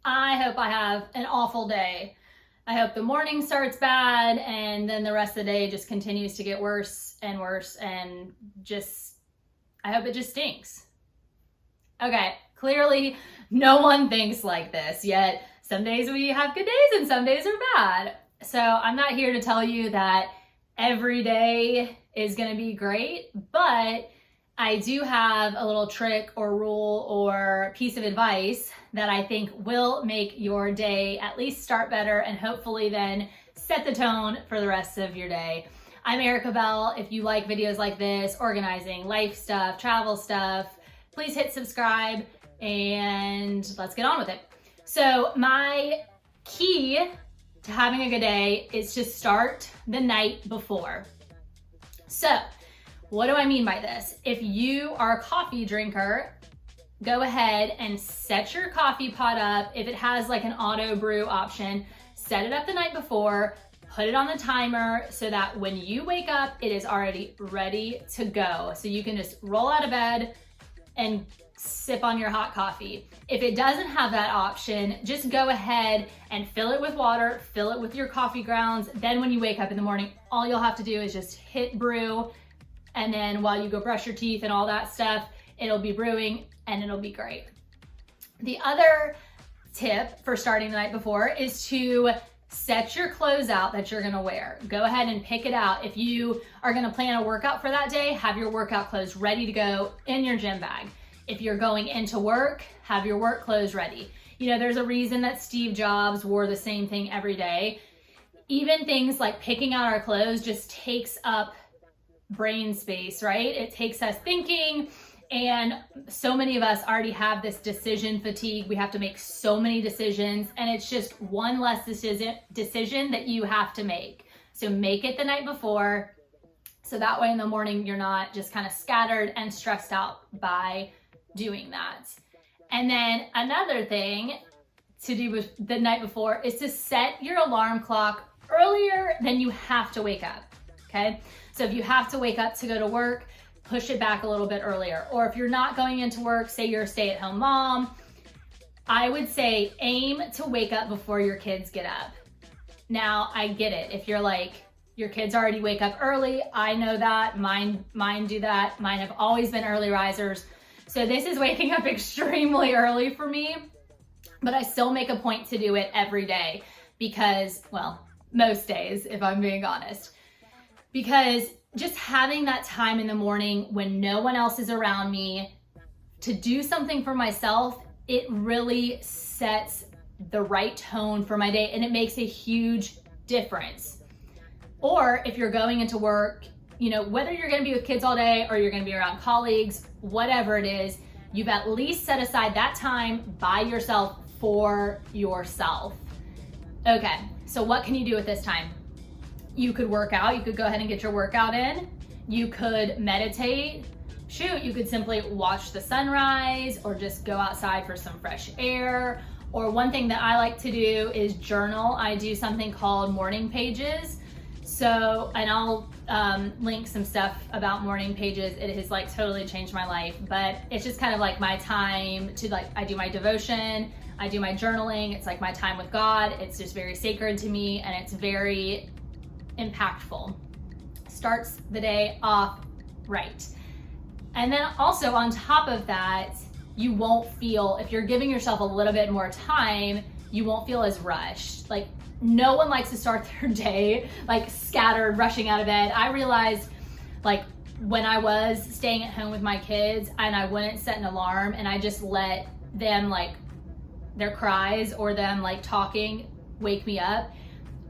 I hope I have an awful day. I hope the morning starts bad and then the rest of the day just continues to get worse and worse and I hope it just stinks. Okay, clearly no one thinks like this, yet some days we have good days and some days are bad. So I'm not here to tell you that every day is gonna be great, but I do have a little trick or rule or piece of advice that I think will make your day at least start better and hopefully then set the tone for the rest of your day. I'm Erica Bell. If you like videos like this, organizing, life stuff, travel stuff, please hit subscribe and let's get on with it. So my key to having a good day is to start the night before. So what do I mean by this? If you are a coffee drinker, go ahead and set your coffee pot up. If it has like an auto brew option, set it up the night before, put it on the timer so that when you wake up, it is already ready to go. So you can just roll out of bed and sip on your hot coffee. If it doesn't have that option, just go ahead and fill it with water, fill it with your coffee grounds. Then when you wake up in the morning, all you'll have to do is just hit brew. And then while you go brush your teeth and all that stuff, it'll be brewing and it'll be great. The other tip for starting the night before is to set your clothes out that you're gonna wear. Go ahead and pick it out. If you are gonna plan a workout for that day, have your workout clothes ready to go in your gym bag. If you're going into work, have your work clothes ready. You know, there's a reason that Steve Jobs wore the same thing every day. Even things like picking out our clothes just takes up brain space, right? It takes us thinking, and so many of us already have this decision fatigue. We have to make so many decisions, and it's just one less decision that you have to make. So make it the night before, so that way in the morning you're not just kind of scattered and stressed out by doing that. And then another thing to do with the night before is to set your alarm clock earlier than you have to wake up, okay? So if you have to wake up to go to work, push it back a little bit earlier. Or if you're not going into work, say you're a stay-at-home mom, I would say aim to wake up before your kids get up. Now, I get it. If you're like, your kids already wake up early, I know that. Mine do that. Mine have always been early risers. So this is waking up extremely early for me, but I still make a point to do it every day because, well, most days, if I'm being honest. Because just having that time in the morning when no one else is around me to do something for myself, it really sets the right tone for my day and it makes a huge difference. Or if you're going into work, you know, whether you're gonna be with kids all day or you're gonna be around colleagues, whatever it is, you've at least set aside that time by yourself for yourself. Okay, so what can you do with this time? You could work out. You could go ahead and get your workout in. You could meditate. Shoot, you could simply watch the sunrise or just go outside for some fresh air. Or one thing that I like to do is journal. I do something called morning pages. So, and I'll link some stuff about morning pages. It has like totally changed my life, but it's just kind of like my time to I do my devotion, I do my journaling. It's like my time with God. It's just very sacred to me and it's very impactful. Starts the day off right. And then also on top of that, you won't feel, if you're giving yourself a little bit more time, you won't feel as rushed. Like no one likes to start their day like scattered, rushing out of bed. I realized like when I was staying at home with my kids and I wouldn't set an alarm and I just let them like their cries or them like talking wake me up,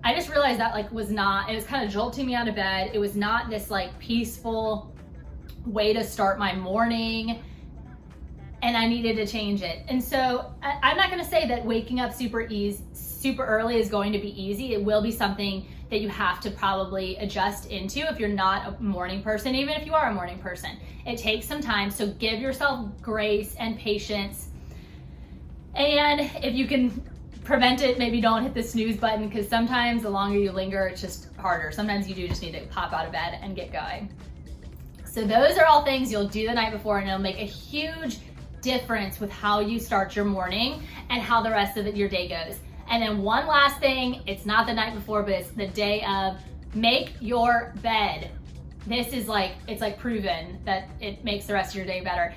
I just realized that like it was kind of jolting me out of bed. It was not this like peaceful way to start my morning and I needed to change it. And so I'm not gonna say that waking up super early is going to be easy. It will be something that you have to probably adjust into if you're not a morning person, even if you are a morning person. It takes some time, so give yourself grace and patience. And if you can prevent it, maybe don't hit the snooze button because sometimes the longer you linger, it's just harder. Sometimes you do just need to pop out of bed and get going. So those are all things you'll do the night before and it'll make a huge difference with how you start your morning and how the rest of your day goes. And then one last thing, it's not the night before, but it's the day of. Make your bed. This is like, it's like proven that it makes the rest of your day better.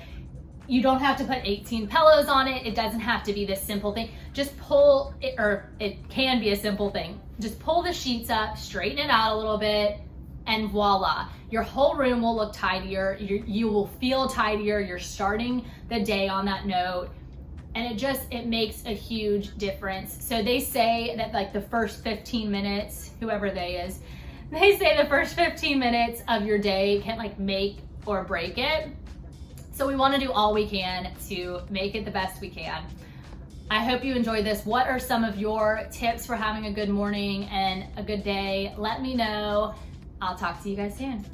You don't have to put 18 pillows on it. It doesn't have to be this simple thing. Just pull it, or it can be a simple thing. Just pull the sheets up, straighten it out a little bit, and voila. Your whole room will look tidier. You will feel tidier. You're starting the day on that note. And it makes a huge difference. So they say that like the first 15 minutes, whoever they is, they say the first 15 minutes of your day can like make or break it. So we want to do all we can to make it the best we can. I hope you enjoyed this. What are some of your tips for having a good morning and a good day? Let me know. I'll talk to you guys soon.